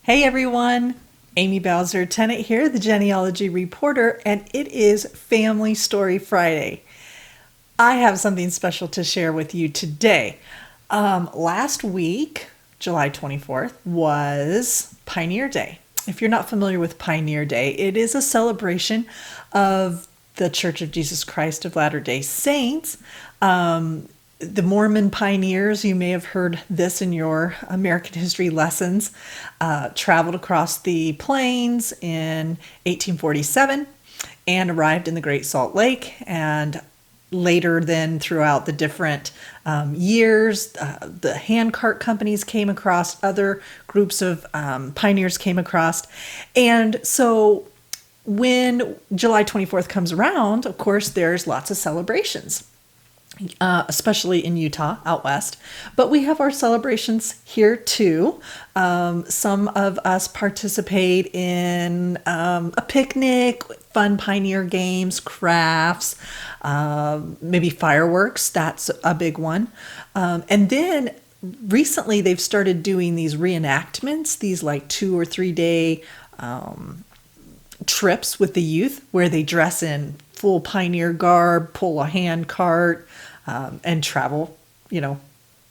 Hey everyone, Amy Bowser Tennant here, the genealogy reporter, and it is Family Story Friday. I have something special to share with you today. Last week, July 24th, was Pioneer Day. If you're not familiar with Pioneer Day, it is a celebration of the Church of Jesus Christ of Latter-day Saints. The Mormon Pioneers, you may have heard this in your American history lessons, traveled across the plains in 1847 and arrived in the Great Salt Lake. And later then throughout the different years, the handcart companies came across, other groups of pioneers came across. And so when July 24th comes around, of course, there's lots of celebrations. Especially in Utah, out west. But we have our celebrations here too. Some of us participate in a picnic, fun pioneer games, crafts, maybe fireworks. That's a big one. And then recently they've started doing these reenactments, these like 2 or 3 day trips with the youth where they dress in full pioneer garb, pull a hand cart, and travel,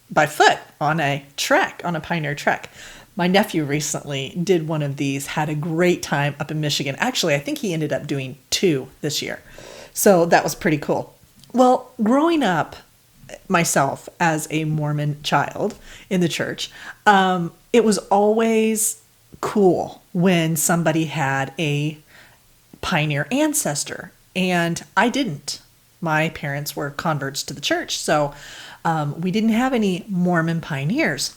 by foot on a trek, on a pioneer trek. My nephew recently did one of these, had a great time up in Michigan. Actually, I think he ended up doing 2 this year. So that was pretty cool. Well, growing up myself as a Mormon child in the church, it was always cool when somebody had a pioneer ancestor. And I didn't. My parents were converts to the church, so we didn't have any Mormon pioneers.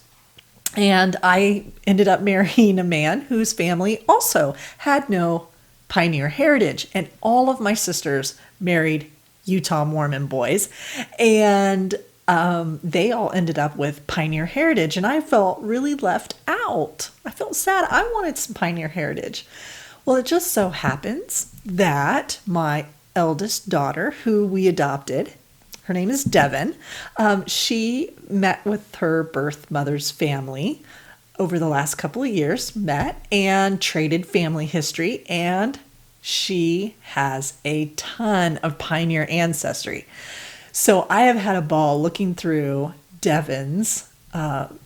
And I ended up marrying a man whose family also had no pioneer heritage. And all of my sisters married Utah Mormon boys. And they all ended up with pioneer heritage. And I felt really left out. I felt sad. I wanted some pioneer heritage. Well, it just so happens that my eldest daughter, who we adopted, her name is Devyn, she met with her birth mother's family over the last couple of years, met and traded family history, and she has a ton of pioneer ancestry. So I have had a ball looking through Devyn's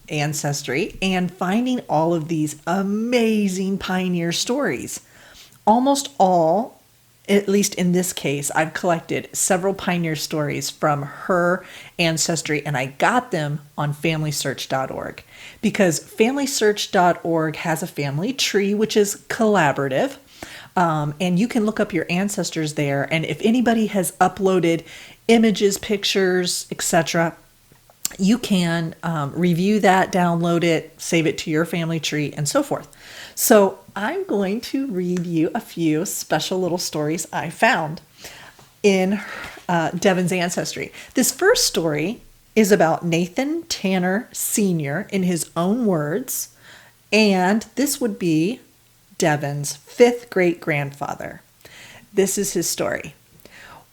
ancestry and finding all of these amazing pioneer stories. Almost all, at least in this case, I've collected several pioneer stories from her ancestry, and I got them on FamilySearch.org because FamilySearch.org has a family tree, which is collaborative, and you can look up your ancestors there. And if anybody has uploaded images, pictures, etc., you can review that, download it, save it to your family tree, and so forth. So I'm going to read you a few special little stories I found in Devyn's ancestry. This first story is about Nathan Tanner Sr. in his own words, and this would be Devyn's 5th great-grandfather. This is his story.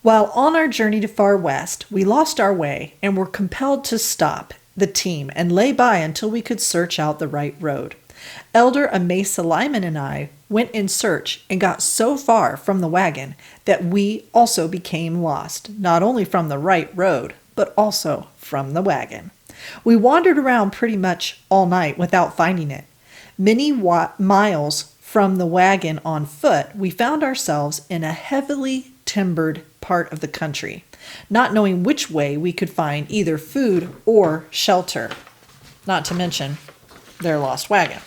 While on our journey to Far West, we lost our way and were compelled to stop the team and lay by until we could search out the right road. Elder Amasa Lyman and I went in search and got so far from the wagon that we also became lost, not only from the right road, but also from the wagon. We wandered around pretty much all night without finding it. Many miles from the wagon on foot, we found ourselves in a heavily timbered part of the country, not knowing which way we could find either food or shelter, not to mention their lost wagon.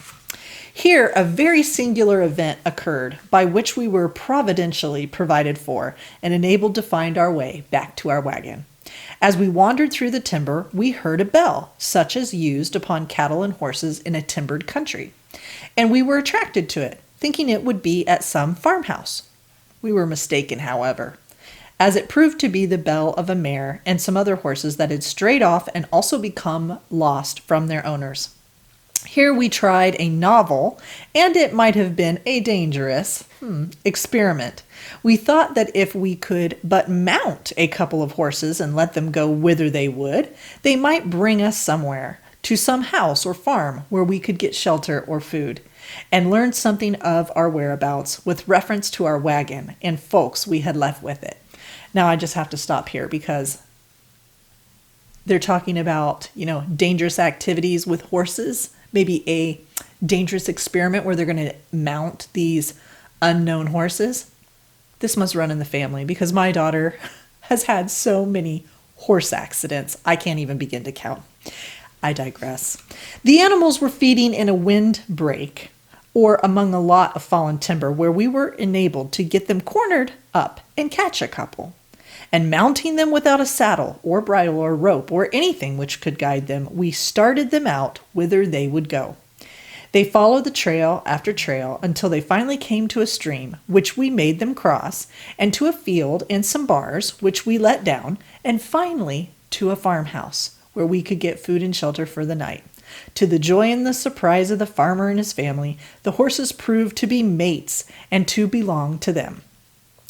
Here, a very singular event occurred by which we were providentially provided for and enabled to find our way back to our wagon. As we wandered through the timber, we heard a bell, such as used upon cattle and horses in a timbered country, and we were attracted to it, thinking it would be at some farmhouse. We were mistaken, however, as it proved to be the bell of a mare and some other horses that had strayed off and also become lost from their owners. Here we tried a novel, and it might have been a dangerous experiment. We thought that if we could but mount a couple of horses and let them go whither they would, they might bring us somewhere, to some house or farm where we could get shelter or food. and learned something of our whereabouts with reference to our wagon and folks we had left with it. Now I just have to stop here because they're talking about, dangerous activities with horses, maybe a dangerous experiment where they're going to mount these unknown horses. This must run in the family because my daughter has had so many horse accidents. I can't even begin to count. I digress. The animals were feeding in a windbreak or among a lot of fallen timber where we were enabled to get them cornered up and catch a couple. And mounting them without a saddle or bridle or rope or anything which could guide them, we started them out whither they would go. They followed the trail after trail until they finally came to a stream, which we made them cross, and to a field and some bars, which we let down, and finally to a farmhouse, where we could get food and shelter for the night. To the joy and the surprise of the farmer and his family, the horses proved to be mates and to belong to them,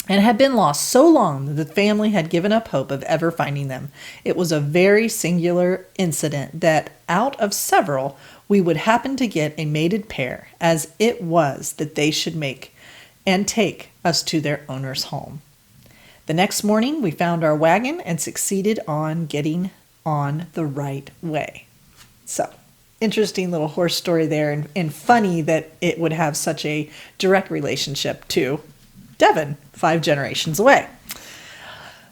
and had been lost so long that the family had given up hope of ever finding them. It was a very singular incident that out of several we would happen to get a mated pair, as it was that they should make and take us to their owner's home. The next morning we found our wagon and succeeded on getting on the right way. So, interesting little horse story there, and funny that it would have such a direct relationship to Devyn, 5 generations away.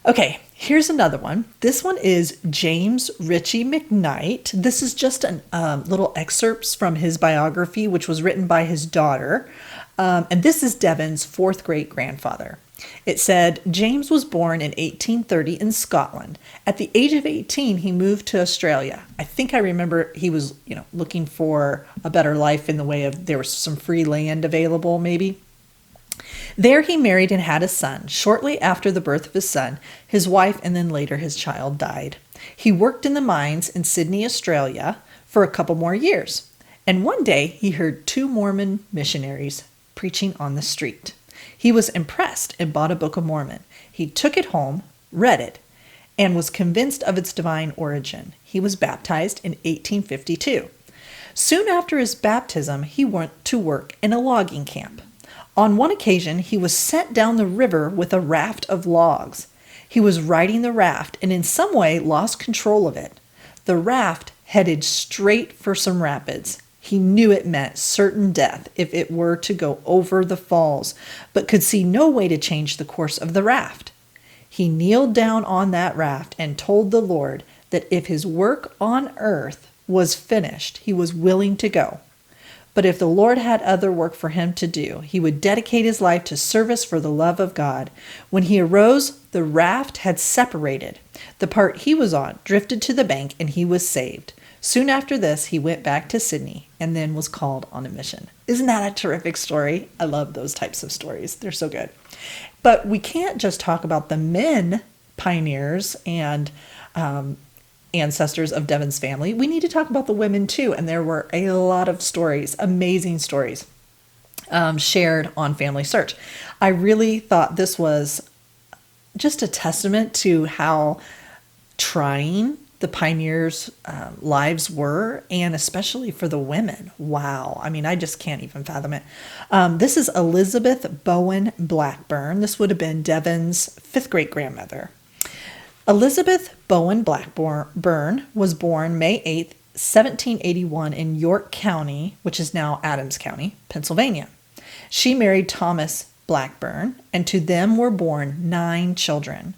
Okay, here's another one. This one is James Ritchie McKnight. This is just little excerpts from his biography, which was written by his daughter. And this is Devyn's 4th great-grandfather. It said, James was born in 1830 in Scotland. At the age of 18, he moved to Australia. I think I remember he was, looking for a better life in the way of there was some free land available, maybe. There he married and had a son. Shortly after the birth of his son, his wife and then later his child died. He worked in the mines in Sydney, Australia for a couple more years. And one day he heard 2 Mormon missionaries preaching on the street. He was impressed and bought a Book of Mormon. He took it home, read it, and was convinced of its divine origin. He was baptized in 1852. Soon after his baptism, he went to work in a logging camp. On one occasion, he was sent down the river with a raft of logs. He was riding the raft and in some way lost control of it. The raft headed straight for some rapids. He knew it meant certain death if it were to go over the falls, but could see no way to change the course of the raft. He kneeled down on that raft and told the Lord that if his work on earth was finished, he was willing to go. But if the Lord had other work for him to do, he would dedicate his life to service for the love of God. When he arose, the raft had separated. The part he was on drifted to the bank, and he was saved. Soon after this, he went back to Sydney and then was called on a mission. Isn't that a terrific story? I love those types of stories. They're so good. But we can't just talk about the men pioneers and ancestors of Devyn's family. We need to talk about the women too. And there were a lot of stories, amazing stories, shared on Family Search. I really thought this was just a testament to how trying the pioneers' lives were, and especially for the women. Wow. I mean, I just can't even fathom it. This is Elizabeth Bowen Blackburn. This would have been Devyn's 5th great-grandmother. Elizabeth Bowen Blackburn was born May 8th, 1781 in York County, which is now Adams County, Pennsylvania. She married Thomas Blackburn, and to them were born 9 children.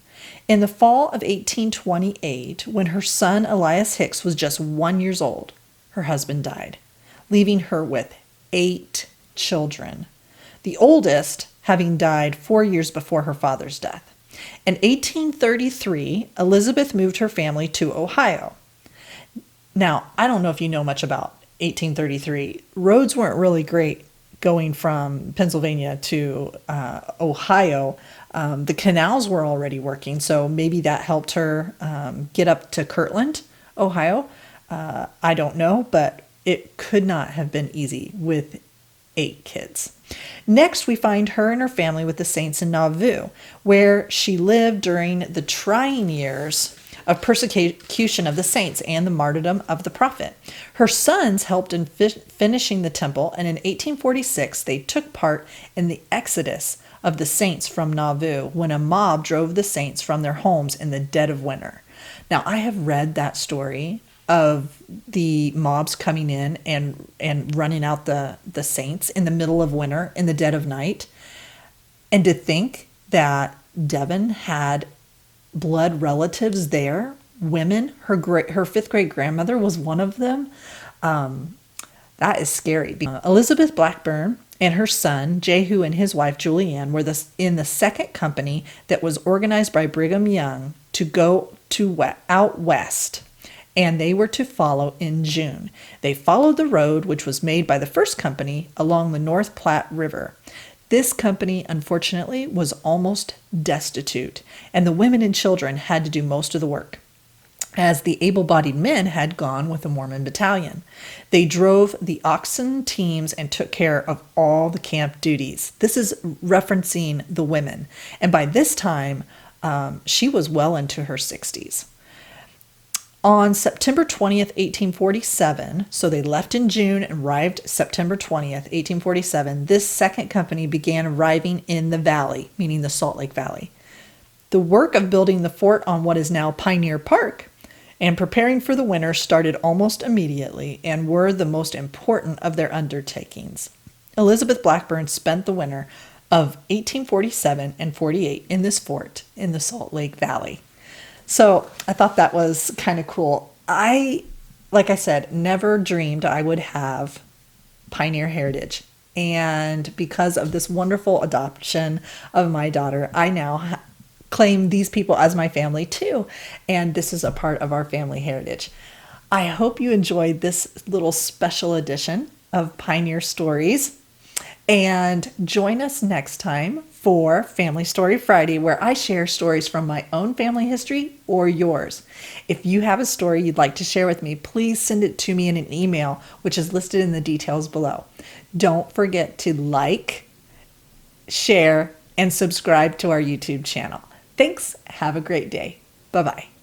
In the fall of 1828, when her son Elias Hicks was just 1 year old, her husband died, leaving her with 8 children, the oldest having died 4 years before her father's death. In 1833, Elizabeth moved her family to Ohio. Now, I don't know if you know much about 1833. Roads weren't really great going from Pennsylvania to Ohio. The canals were already working, so maybe that helped her get up to Kirtland, Ohio. I don't know, but it could not have been easy with 8 kids. Next, we find her and her family with the Saints in Nauvoo, where she lived during the trying years of persecution of the saints and the martyrdom of the prophet. Her sons helped in finishing the temple, and in 1846 they took part in the exodus of the saints from Nauvoo when a mob drove the saints from their homes in the dead of winter. Now, I have read that story of the mobs coming in and running out the saints in the middle of winter, in the dead of night. And to think that Devyn had blood relatives there, women, her fifth great grandmother was one of them. That is scary. Elizabeth Blackburn and her son, Jehu, and his wife, Julianne, were in the second company that was organized by Brigham Young to go out west, and they were to follow in June. They followed the road which was made by the first company along the North Platte River. This company, unfortunately, was almost destitute, and the women and children had to do most of the work, as the able-bodied men had gone with the Mormon battalion. They drove the oxen teams and took care of all the camp duties. This is referencing the women. And by this time, she was well into her 60s. On September 20th, 1847, so they left in June and arrived September 20th, 1847, this second company began arriving in the valley, meaning the Salt Lake Valley. The work of building the fort on what is now Pioneer Park and preparing for the winter started almost immediately and were the most important of their undertakings. Elizabeth Blackburn spent the winter of 1847 and 48 in this fort in the Salt Lake Valley. So I thought that was kind of cool. Like I said, never dreamed I would have pioneer heritage. And because of this wonderful adoption of my daughter, I now claim these people as my family too. And this is a part of our family heritage. I hope you enjoyed this little special edition of Pioneer Stories. And join us next time for Family Story Friday, where I share stories from my own family history or yours. If you have a story you'd like to share with me, please send it to me in an email, which is listed in the details below. Don't forget to like, share, and subscribe to our YouTube channel. Thanks. Have a great day. Bye-bye.